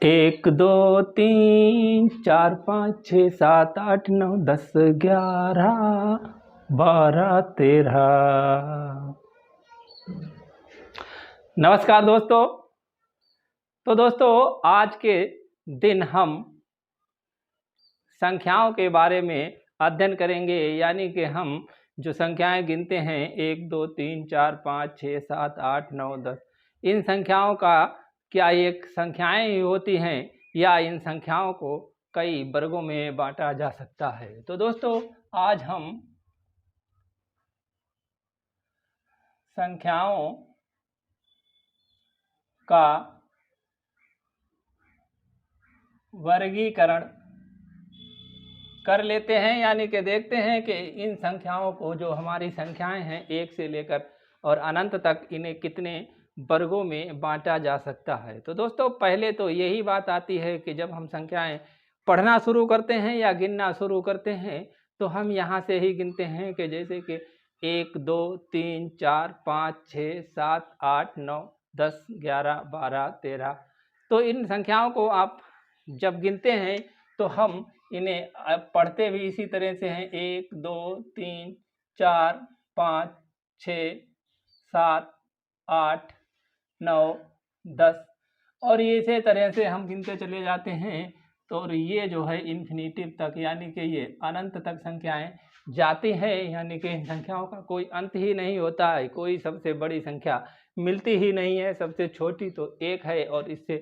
एक दो तीन चार पाँच छः सात आठ नौ 10 11 12 13। नमस्कार दोस्तों। तो दोस्तों आज के दिन हम संख्याओं के बारे में अध्ययन करेंगे, यानी कि हम जो संख्याएं गिनते हैं 1 2 3 4 5 6 7 8 9 10, इन संख्याओं का क्या एक संख्याएं ही होती हैं या इन संख्याओं को कई वर्गों में बांटा जा सकता है। तो दोस्तों आज हम संख्याओं का वर्गीकरण कर लेते हैं, यानी कि देखते हैं कि इन संख्याओं को, जो हमारी संख्याएं हैं 1 से लेकर और अनंत तक, इन्हें कितने वर्गों में बांटा जा सकता है। तो दोस्तों पहले तो यही बात आती है कि जब हम संख्याएं पढ़ना शुरू करते हैं या गिनना शुरू करते हैं तो हम यहाँ से ही गिनते हैं कि जैसे कि 1 2 3 4 5 6 7 8 9 10 11 12 13। तो इन संख्याओं को आप जब गिनते हैं तो हम इन्हें पढ़ते भी इसी तरह से हैं, 1 2 3 4 5 6 7 8 9 10, और ये इसी तरह से हम गिनते चले जाते हैं। तो ये जो है इन्फिनिटिव तक, यानी कि ये अनंत तक संख्याएं जाती हैं, यानी कि इन संख्याओं का कोई अंत ही नहीं होता है। कोई सबसे बड़ी संख्या मिलती ही नहीं है, सबसे छोटी तो 1 है और इससे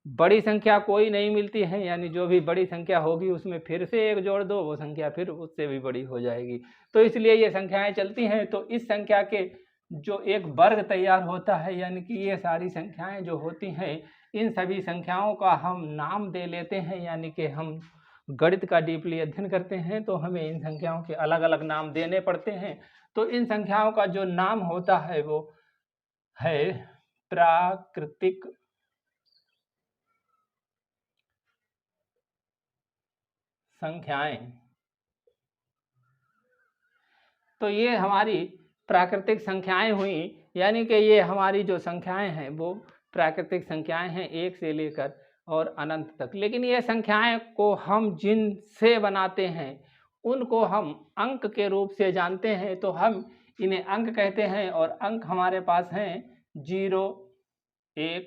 बड़ी संख्या कोई नहीं मिलती है। यानी जो भी बड़ी संख्या होगी उसमें फिर से 1 जोड़ दो, वो संख्या फिर उससे भी बड़ी हो जाएगी। तो इसलिए ये संख्याएं चलती हैं। तो इस संख्या के जो एक वर्ग तैयार होता है, यानी कि ये सारी संख्याएं जो होती हैं, इन सभी संख्याओं का हम नाम दे लेते हैं। यानी कि हम गणित का डीपली अध्ययन करते हैं तो हमें इन संख्याओं के अलग अलग नाम देने पड़ते हैं। तो इन संख्याओं का जो नाम होता है वो है प्राकृतिक संख्याएं। तो ये हमारी प्राकृतिक संख्याएं हुई, यानी कि ये हमारी जो संख्याएं हैं वो प्राकृतिक संख्याएं हैं 1 से लेकर और अनंत तक। लेकिन ये संख्याएं को हम जिन से बनाते हैं उनको हम अंक के रूप से जानते हैं, तो हम इन्हें अंक कहते हैं। और अंक हमारे पास हैं 0 1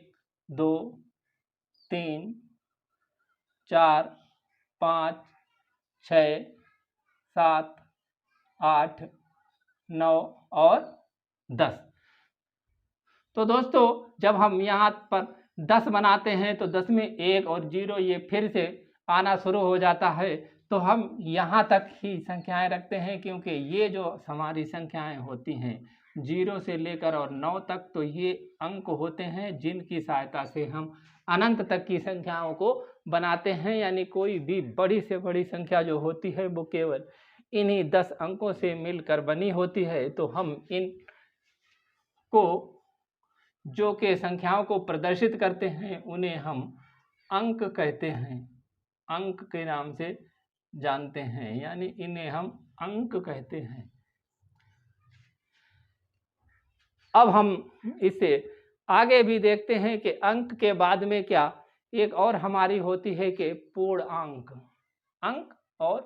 2 3 4 5 6 7 8 9 और 10। तो दोस्तों जब हम यहाँ पर 10 बनाते हैं तो 10 में 1 और 0 ये फिर से आना शुरू हो जाता है। तो हम यहाँ तक ही संख्याएं रखते हैं, क्योंकि ये जो हमारी संख्याएं होती हैं 0 से लेकर और 9 तक, तो ये अंक होते हैं जिनकी सहायता से हम अनंत तक की संख्याओं को बनाते हैं। यानी कोई भी बड़ी से बड़ी संख्या जो होती है वो केवल इन्हीं 10 अंकों से मिलकर बनी होती है। तो हम इन को जो के संख्याओं को प्रदर्शित करते हैं उन्हें हम अंक कहते हैं, अंक के नाम से जानते हैं, यानी इन्हें हम अंक कहते हैं। अब हम इसे आगे भी देखते हैं कि अंक के बाद में क्या एक और हमारी होती है कि पूर्णांक, अंक और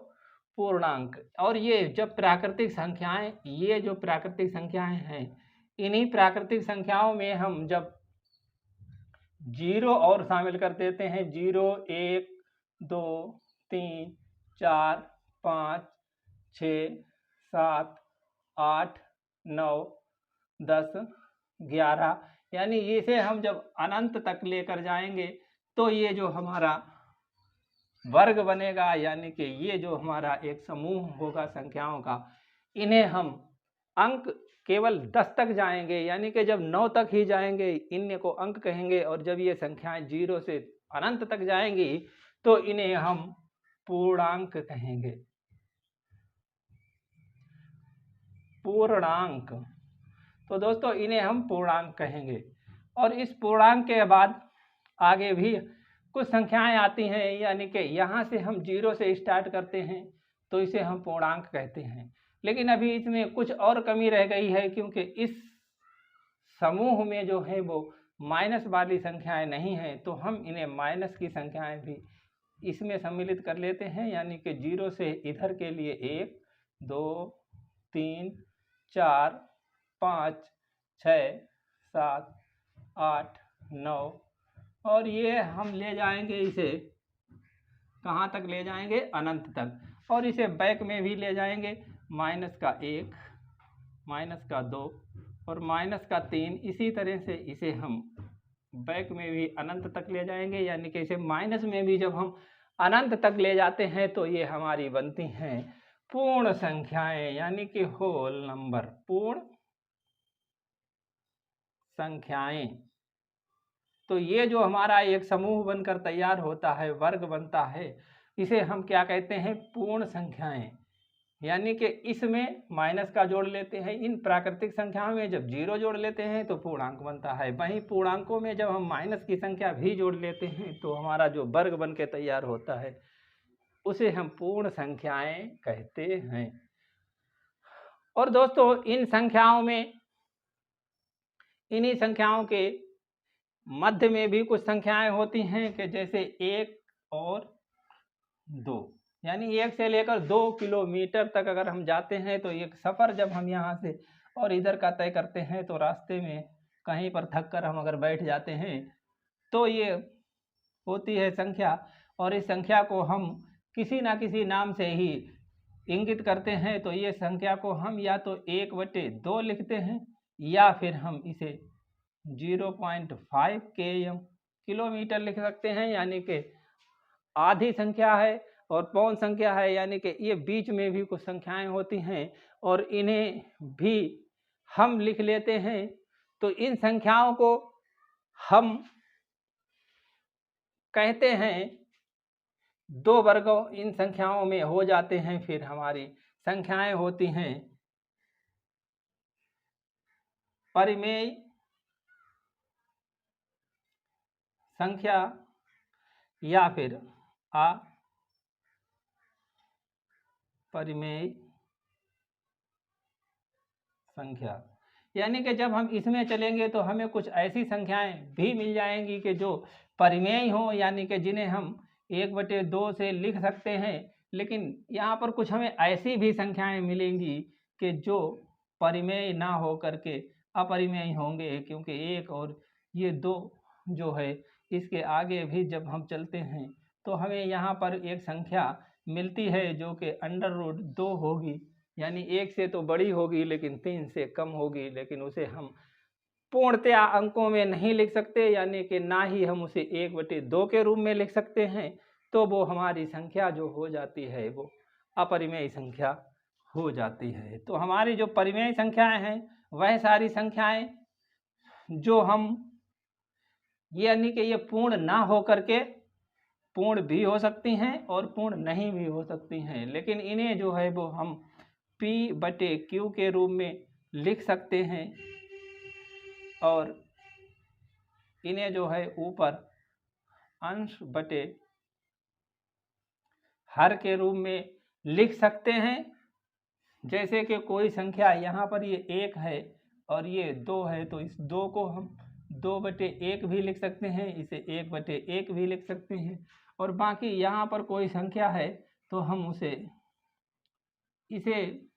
पूर्णांक। और ये जब प्राकृतिक संख्याएं, ये जो प्राकृतिक संख्याएं हैं, इन्हीं प्राकृतिक संख्याओं में हम जब 0 और शामिल कर देते हैं, 0 1 2 3 4 5 6 7 8 9 10 11, यानी इसे हम जब अनंत तक लेकर जाएंगे तो ये जो हमारा वर्ग बनेगा, यानी कि ये जो हमारा एक समूह होगा संख्याओं का, इन्हें हम अंक केवल 10 तक जाएंगे, यानी कि जब 9 तक ही जाएंगे इन्हें को अंक कहेंगे। और जब ये संख्याएं 0 से अनंत तक जाएंगी तो इन्हें हम पूर्णांक कहेंगे, पूर्णांक। तो दोस्तों इन्हें हम पूर्णांक कहेंगे। और इस पूर्णांक के बाद आगे भी कुछ संख्याएं आती हैं, यानी कि यहाँ से हम 0 से स्टार्ट करते हैं तो इसे हम पूर्णांक कहते हैं। लेकिन अभी इसमें कुछ और कमी रह गई है, क्योंकि इस समूह में जो है वो माइनस वाली संख्याएं नहीं हैं तो हम इन्हें माइनस की संख्याएं भी इसमें सम्मिलित कर लेते हैं, यानी कि 0 से इधर के लिए 1 2 3 4 5 6 7 8 9 और ये हम ले जाएंगे इसे कहाँ तक ले जाएंगे, अनंत तक। और इसे बैक में भी ले जाएंगे, -1 -2 और -3। इसी तरह से इसे हम बैक में भी अनंत तक ले जाएंगे, यानी कि इसे माइनस में भी जब हम अनंत तक ले जाते हैं तो ये हमारी बनती हैं पूर्ण संख्याएं, यानी कि होल नंबर, पूर्ण संख्याएं। तो ये जो हमारा एक समूह बनकर तैयार होता है, वर्ग बनता है, इसे हम क्या कहते हैं, पूर्ण संख्याएं। यानी कि इसमें माइनस का जोड़ लेते हैं, इन प्राकृतिक संख्याओं में जब 0 जोड़ लेते हैं तो पूर्णांक बनता है। वहीं पूर्णांकों में जब हम माइनस की संख्या भी जोड़ लेते हैं तो हमारा जो वर्ग बन के तैयार होता है उसे हम पूर्ण संख्याएं कहते हैं। और दोस्तों इन संख्याओं में, इन्हीं संख्याओं के मध्य में भी कुछ संख्याएं होती हैं कि जैसे 1 और 2, यानी 1 से लेकर 2 किलोमीटर तक अगर हम जाते हैं तो एक सफ़र जब हम यहाँ से और इधर का तय करते हैं तो रास्ते में कहीं पर थक कर हम अगर बैठ जाते हैं तो ये होती है संख्या। और इस संख्या को हम किसी ना किसी नाम से ही इंगित करते हैं। तो ये संख्या को हम या तो 1/2 लिखते हैं या फिर हम इसे 0.5 किलोमीटर लिख सकते हैं, यानी कि आधी संख्या है और पौन संख्या है, यानी कि ये बीच में भी कुछ संख्याएं होती हैं और इन्हें भी हम लिख लेते हैं। तो इन संख्याओं को हम कहते हैं 2 वर्गों इन संख्याओं में हो जाते हैं। फिर हमारी संख्याएं होती हैं परिमेय संख्या या फिर अपरिमेय संख्या। यानी कि जब हम इसमें चलेंगे तो हमें कुछ ऐसी संख्याएं भी मिल जाएंगी कि जो परिमेय हो, यानी कि जिन्हें हम 1/2 से लिख सकते हैं। लेकिन यहाँ पर कुछ हमें ऐसी भी संख्याएं मिलेंगी कि जो परिमेय ना हो करके अपरिमेय होंगे, क्योंकि 1 और ये 2 जो है इसके आगे भी जब हम चलते हैं तो हमें यहाँ पर एक संख्या मिलती है जो कि √2 होगी, यानी 1 से तो बड़ी होगी लेकिन 3 से कम होगी। लेकिन उसे हम पूर्णतया अंकों में नहीं लिख सकते, यानी कि ना ही हम उसे 1/2 के रूप में लिख सकते हैं। तो वो हमारी संख्या जो हो जाती है वो अपरिमेय संख्या हो जाती है। तो हमारी जो परिमेय संख्याएं हैं वह सारी संख्याएं जो हम, यानी कि ये पूर्ण ना हो करके पूर्ण भी हो सकती हैं और पूर्ण नहीं भी हो सकती हैं, लेकिन इन्हें जो है वो हम P/Q के रूप में लिख सकते हैं और इन्हें जो है ऊपर अंश बटे हर के रूप में लिख सकते हैं। जैसे कि कोई संख्या यहाँ पर ये 1 है और ये 2 है तो इस 2 को हम 2/1 भी लिख सकते हैं, इसे 1/1 भी लिख सकते हैं। और बाकी यहाँ पर कोई संख्या है तो हम इसे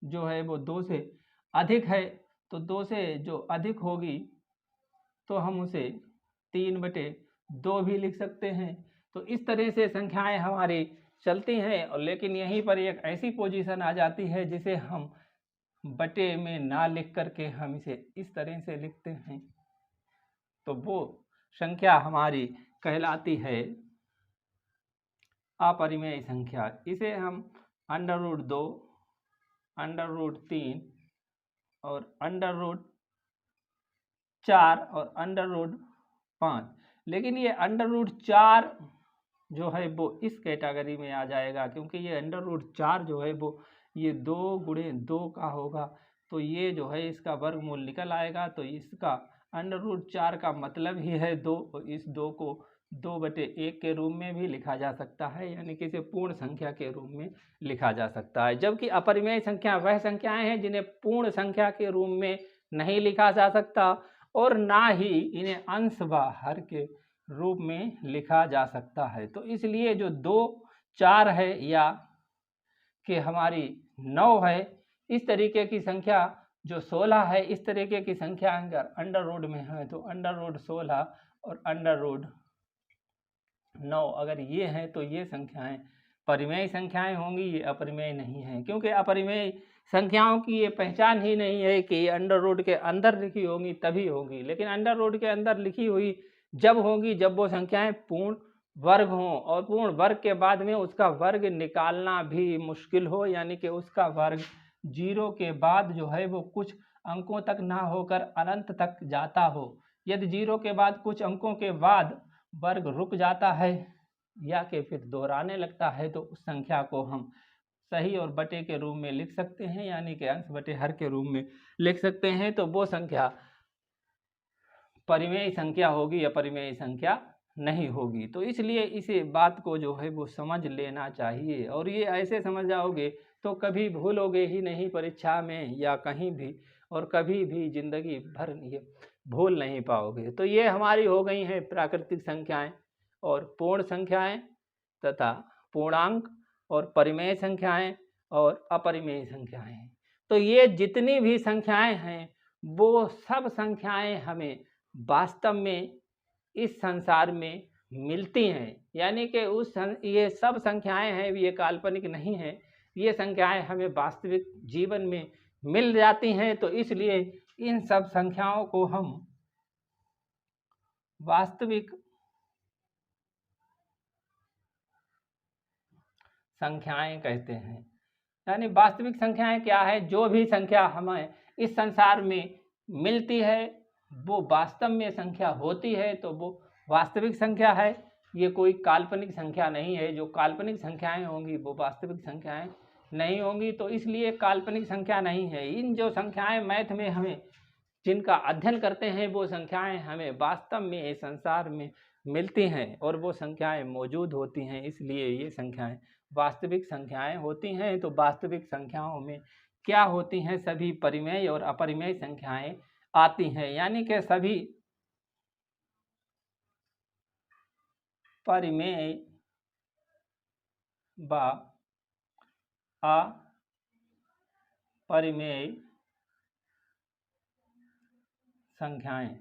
जो है वो 2 से अधिक है तो 2 से जो अधिक होगी तो हम उसे 3/2 भी लिख सकते हैं। तो इस तरह से संख्याएं हमारी चलती हैं। और लेकिन यहीं पर एक ऐसी पोजीशन आ जाती है जिसे हम बटे में ना लिख करके हम इसे इस तरह से लिखते हैं, तो वो संख्या हमारी कहलाती है अपरिमेय संख्या। इसे हम √2, √3 और √4 और √5, लेकिन ये √4 जो है वो इस कैटेगरी में आ जाएगा, क्योंकि ये √4 जो है वो ये 2 × 2 का होगा। तो ये जो है इसका वर्गमूल निकल आएगा। तो इसका √4 का मतलब ही है 2, और इस 2 को 2/1 के रूप में भी लिखा जा सकता है, यानी कि इसे पूर्ण संख्या के रूप में लिखा जा सकता है। जबकि अपरिमेय संख्या वह संख्याएं हैं जिन्हें पूर्ण संख्या के रूप में नहीं लिखा जा सकता और ना ही इन्हें अंश व हर के रूप में लिखा जा सकता है। तो इसलिए जो 2, 4 है या कि हमारी 9 है, इस तरीके की संख्या जो 16 है, इस तरीके की संख्या अगर अंडर रूट में है तो अंडर रूट 16 और अंडर रूट 9 अगर ये हैं तो ये संख्याएं परिमेय संख्याएं होंगी, ये अपरिमेय नहीं है, क्योंकि अपरिमेय संख्याओं की ये पहचान ही नहीं है कि अंडर रूट के अंदर लिखी होंगी तभी होगी। लेकिन अंडर रूट के अंदर लिखी हुई जब होगी जब वो संख्याएं पूर्ण वर्ग हों, और पूर्ण वर्ग के बाद में उसका वर्ग निकालना भी मुश्किल हो, यानी कि उसका वर्ग 0 के बाद जो है वो कुछ अंकों तक ना होकर अनंत तक जाता हो। यदि 0 के बाद कुछ अंकों के बाद वर्ग रुक जाता है या कि फिर दोहराने लगता है तो उस संख्या को हम सही और बटे के रूप में लिख सकते हैं, यानी कि अंश बटे हर के रूप में लिख सकते हैं। तो वो संख्या परिमेय संख्या होगी, अपरिमेय संख्या नहीं होगी। तो इसलिए इसे बात को जो है वो समझ लेना चाहिए, और ये ऐसे समझ जाओगे तो कभी भूलोगे ही नहीं परीक्षा में या कहीं भी, और कभी भी जिंदगी भर ये भूल नहीं पाओगे। तो ये हमारी हो गई हैं प्राकृतिक संख्याएं और पूर्ण संख्याएं तथा पूर्णांक, और परिमेय संख्याएं और अपरिमेय संख्याएं। तो ये जितनी भी संख्याएं हैं वो सब संख्याएं हमें वास्तव में इस संसार में मिलती हैं, यानी कि ये सब संख्याएं हैं, ये काल्पनिक नहीं है, ये संख्याएं हमें वास्तविक जीवन में मिल जाती हैं। तो इसलिए इन सब संख्याओं को हम वास्तविक संख्याएं कहते हैं। यानी वास्तविक संख्याएं क्या है? जो भी संख्या हमें इस संसार में मिलती है वो वास्तव में संख्या होती है तो वो वास्तविक संख्या है, ये कोई काल्पनिक संख्या नहीं है। जो काल्पनिक संख्याएं होंगी वो वास्तविक संख्याएं नहीं होंगी। तो इसलिए काल्पनिक संख्या नहीं है। इन जो संख्याएं मैथ में हमें जिनका अध्ययन करते हैं वो संख्याएं हमें वास्तव में इस संसार में मिलती हैं और वो संख्याएं मौजूद होती हैं, इसलिए ये संख्याएं वास्तविक संख्याएं होती हैं। तो वास्तविक संख्याओं में क्या होती हैं? सभी परिमेय और अपरिमेय संख्याएं आती हैं, यानी कि सभी परिमेय व अपरिमेय संख्याएं,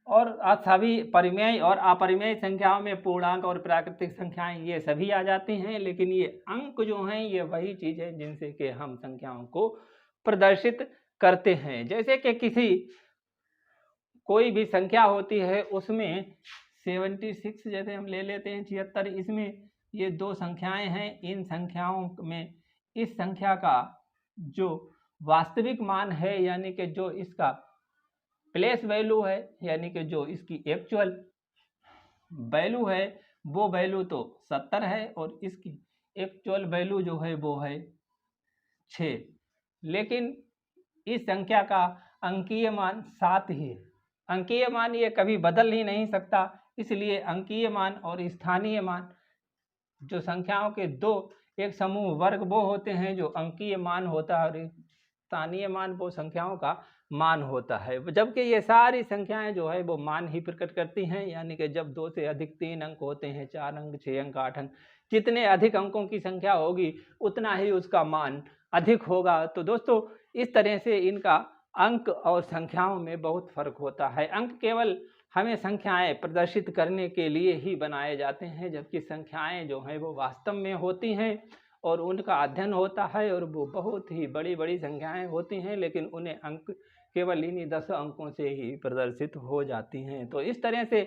और सभी परिमेय और अपरिमेय संख्याओं में पूर्णांक और प्राकृतिक संख्याएं ये सभी आ जाती हैं। लेकिन ये अंक जो हैं ये वही चीज है जिनसे कि हम संख्याओं को प्रदर्शित करते हैं। जैसे कि कोई भी संख्या होती है उसमें 76 जैसे हम ले लेते हैं 76, इसमें ये 2 संख्याएं हैं। इन संख्याओं में इस संख्या का जो वास्तविक मान है, यानी कि जो इसका प्लेस वैल्यू है, यानी कि जो इसकी एक्चुअल वैल्यू है वो वैल्यू तो 70 है और इसकी एक्चुअल वैल्यू जो है वो है 6। लेकिन इस संख्या का अंकीय मान 7 ही है। अंकीय मान ये कभी बदल ही नहीं सकता, इसलिए अंकीय मान और स्थानीय मान जो संख्याओं के दो एक समूह वर्ग वो होते हैं जो अंकीय मान होता है, और स्थानीय मान वो संख्याओं का मान होता है। जबकि ये सारी संख्याएं जो है वो मान ही प्रकट करती हैं, यानी कि जब 2 से अधिक 3 अंक होते हैं, 4 अंक, 6 अंक, 8 अंक, जितने अधिक अंकों की संख्या होगी उतना ही उसका मान अधिक होगा। तो दोस्तों इस तरह से इनका अंक और संख्याओं में बहुत फर्क होता है। अंक केवल हमें संख्याएं प्रदर्शित करने के लिए ही बनाए जाते हैं, जबकि संख्याएं जो हैं वो वास्तव में होती हैं और उनका अध्ययन होता है और वो बहुत ही बड़ी बड़ी संख्याएं होती हैं, लेकिन उन्हें अंक केवल इन्हीं 10 अंकों से ही प्रदर्शित हो जाती हैं। तो इस तरह से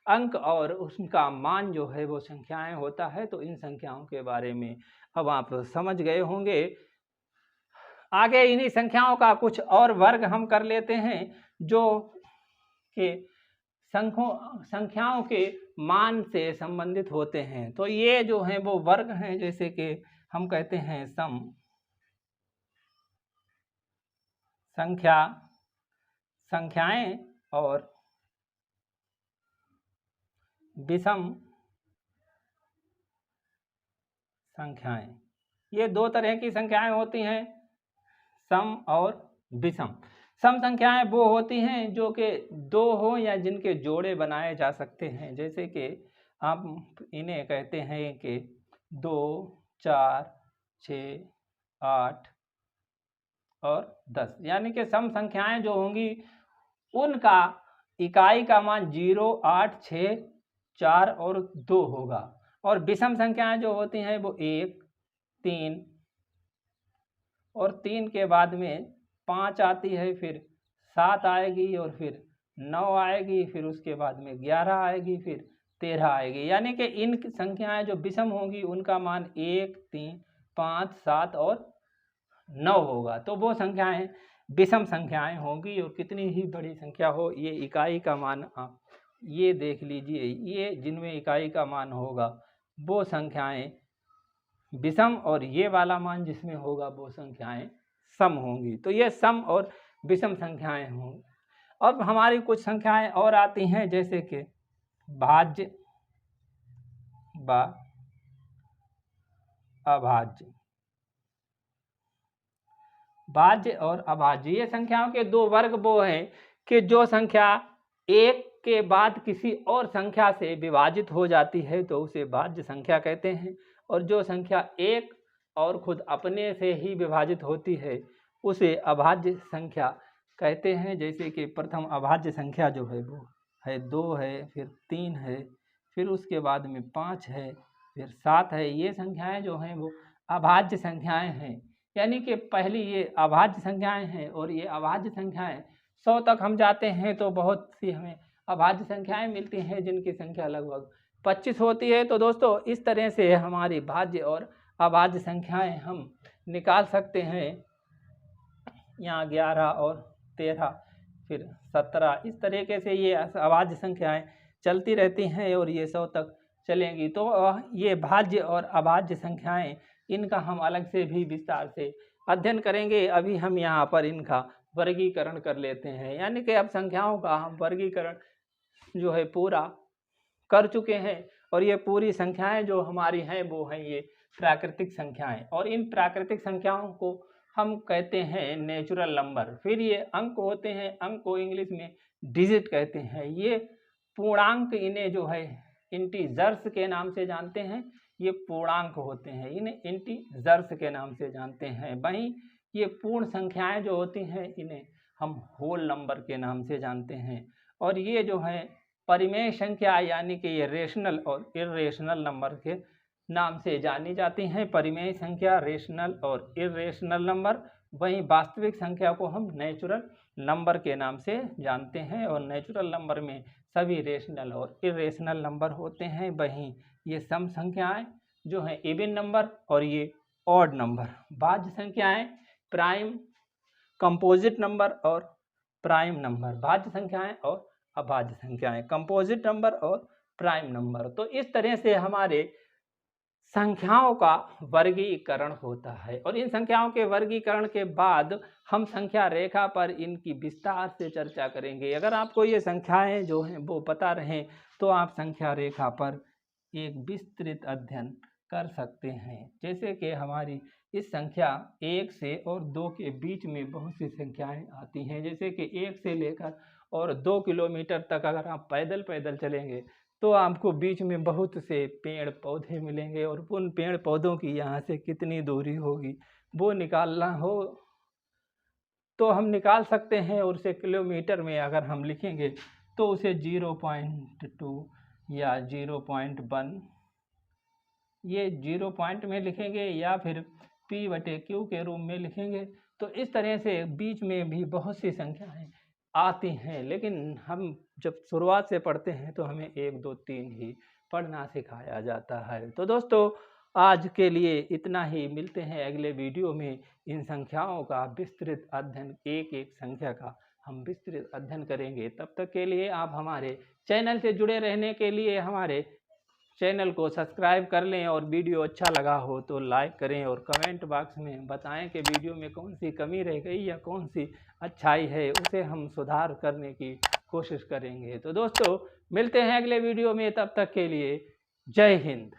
अंक और उसका मान जो है वो संख्याएं होता है। तो इन संख्याओं के बारे में अब आप समझ गए होंगे। आगे इन्हीं संख्याओं का कुछ और वर्ग हम कर लेते हैं जो कि संख्याओं के मान से संबंधित होते हैं। तो ये जो हैं वो वर्ग हैं, जैसे कि हम कहते हैं सम संख्याएं और विषम संख्याएं। ये 2 तरह की संख्याएं होती हैं, सम और विषम। सम संख्याएं वो होती हैं जो कि दो हो या जिनके जोड़े बनाए जा सकते हैं, जैसे कि आप इन्हें कहते हैं कि 2, 4, 6, 8 और 10, यानी कि सम संख्याएं जो होंगी उनका इकाई का मान 0, 8, 6, 4 और 2 होगा। और विषम संख्याएं जो होती हैं वो 1, 3 और 3 के बाद में 5 आती है, फिर 7 आएगी और फिर 9 आएगी, फिर उसके बाद में 11 आएगी, फिर 13 आएगी। यानी कि इन संख्याएं जो विषम होंगी उनका मान 1, 3, 5, 7 और 9 होगा। तो वो संख्याएं विषम संख्याएं होंगी। और कितनी ही बड़ी संख्या हो, ये इकाई का मान आप ये देख लीजिए, ये जिनमें इकाई का मान होगा वो संख्याएं विषम, और ये वाला मान जिसमें होगा वो संख्याएं सम होंगी। तो ये सम और विषम संख्याएं होंगी। अब हमारी कुछ संख्याएं और आती हैं, जैसे कि भाज्य व अभाज्य। भाज्य और अभाज्य ये संख्याओं के दो वर्ग वो हैं कि जो संख्या एक के बाद किसी और संख्या से विभाजित हो जाती है तो उसे भाज्य संख्या कहते हैं, और जो संख्या एक और खुद अपने से ही विभाजित होती है उसे अभाज्य संख्या कहते हैं। जैसे कि प्रथम अभाज्य संख्या जो है वो है 2 है, फिर 3 है, फिर उसके बाद में 5 है, फिर 7 है। ये संख्याएं जो हैं वो अभाज्य संख्याएं हैं, यानी कि पहली ये अभाज्य संख्याएं हैं। और ये अभाज्य संख्याएं 100 तक हम जाते हैं तो बहुत सी हमें अभाज्य संख्याएं मिलती हैं जिनकी संख्या लगभग 25 होती है। तो दोस्तों इस तरह से हमारी भाज्य और अभाज्य संख्याएं हम निकाल सकते हैं। यहाँ 11 और 13 फिर 17, इस तरीके से ये अभाज्य संख्याएं चलती रहती हैं और ये 100 तक चलेंगी। तो ये भाज्य और अभाज्य संख्याएं, इनका हम अलग से भी विस्तार से अध्ययन करेंगे। अभी हम यहाँ पर इनका वर्गीकरण कर लेते हैं, यानी कि अब संख्याओं का हम वर्गीकरण जो है पूरा कर चुके हैं। और ये पूरी संख्याएं जो हमारी हैं वो हैं ये प्राकृतिक संख्याएं, और इन प्राकृतिक संख्याओं को हम कहते हैं नेचुरल नंबर। फिर ये अंक होते हैं, अंक को इंग्लिश में डिजिट कहते हैं। ये पूर्णांक, इन्हें जो है इंटीजर्स के नाम से जानते हैं, ये पूर्णांक होते हैं, इन्हें इंटीजर्स के नाम से जानते हैं। वहीं ये पूर्ण संख्याएं जो होती हैं इन्हें हम होल नंबर के नाम से जानते हैं। और ये जो है परिमेय संख्या, यानी कि ये रेशनल और इर्रेशनल नंबर के नाम से जानी जाती हैं। परिमेय संख्या, रेशनल और इर्रेशनल नंबर। वहीं वास्तविक संख्या को हम नेचुरल नंबर के नाम से जानते हैं, और नेचुरल नंबर में सभी रेशनल और इर्रेशनल नंबर होते हैं। वहीं ये सम संख्याएं जो हैं इवन नंबर, और ये ऑड नंबर। भाज्य संख्याएं प्राइम, कंपोजिट नंबर और प्राइम नंबर। भाज्य संख्याएं और अभाज्य संख्याएं, कंपोजिट नंबर और प्राइम नंबर। तो इस तरह से हमारे संख्याओं का वर्गीकरण होता है। और इन संख्याओं के वर्गीकरण के बाद हम संख्या रेखा पर इनकी विस्तार से चर्चा करेंगे। अगर आपको ये संख्याएं जो हैं वो पता रहें तो आप संख्या रेखा पर एक विस्तृत अध्ययन कर सकते हैं। जैसे कि हमारी इस संख्या 1 से और 2 के बीच में बहुत सी संख्याएं आती हैं। जैसे कि 1 से लेकर और 2 किलोमीटर तक अगर आप पैदल पैदल चलेंगे तो आपको बीच में बहुत से पेड़ पौधे मिलेंगे, और उन पेड़ पौधों की यहाँ से कितनी दूरी होगी वो निकालना हो तो हम निकाल सकते हैं। और उसे किलोमीटर में अगर हम लिखेंगे तो उसे 0.2 या 0.1 ये 0 पॉइंट में लिखेंगे, या फिर P/Q के रूप में लिखेंगे। तो इस तरह से बीच में भी बहुत सी संख्याएं आती हैं, लेकिन हम जब शुरुआत से पढ़ते हैं तो हमें 1, 2, 3 ही पढ़ना सिखाया जाता है। तो दोस्तों आज के लिए इतना ही। मिलते हैं अगले वीडियो में। इन संख्याओं का विस्तृत अध्ययन, एक एक संख्या का हम विस्तृत अध्ययन करेंगे। तब तक के लिए आप हमारे चैनल से जुड़े रहने के लिए हमारे चैनल को सब्सक्राइब कर लें, और वीडियो अच्छा लगा हो तो लाइक करें, और कमेंट बॉक्स में बताएं कि वीडियो में कौन सी कमी रह गई या कौन सी अच्छाई है, उसे हम सुधार करने की कोशिश करेंगे। तो दोस्तों मिलते हैं अगले वीडियो में, तब तक के लिए जय हिंद।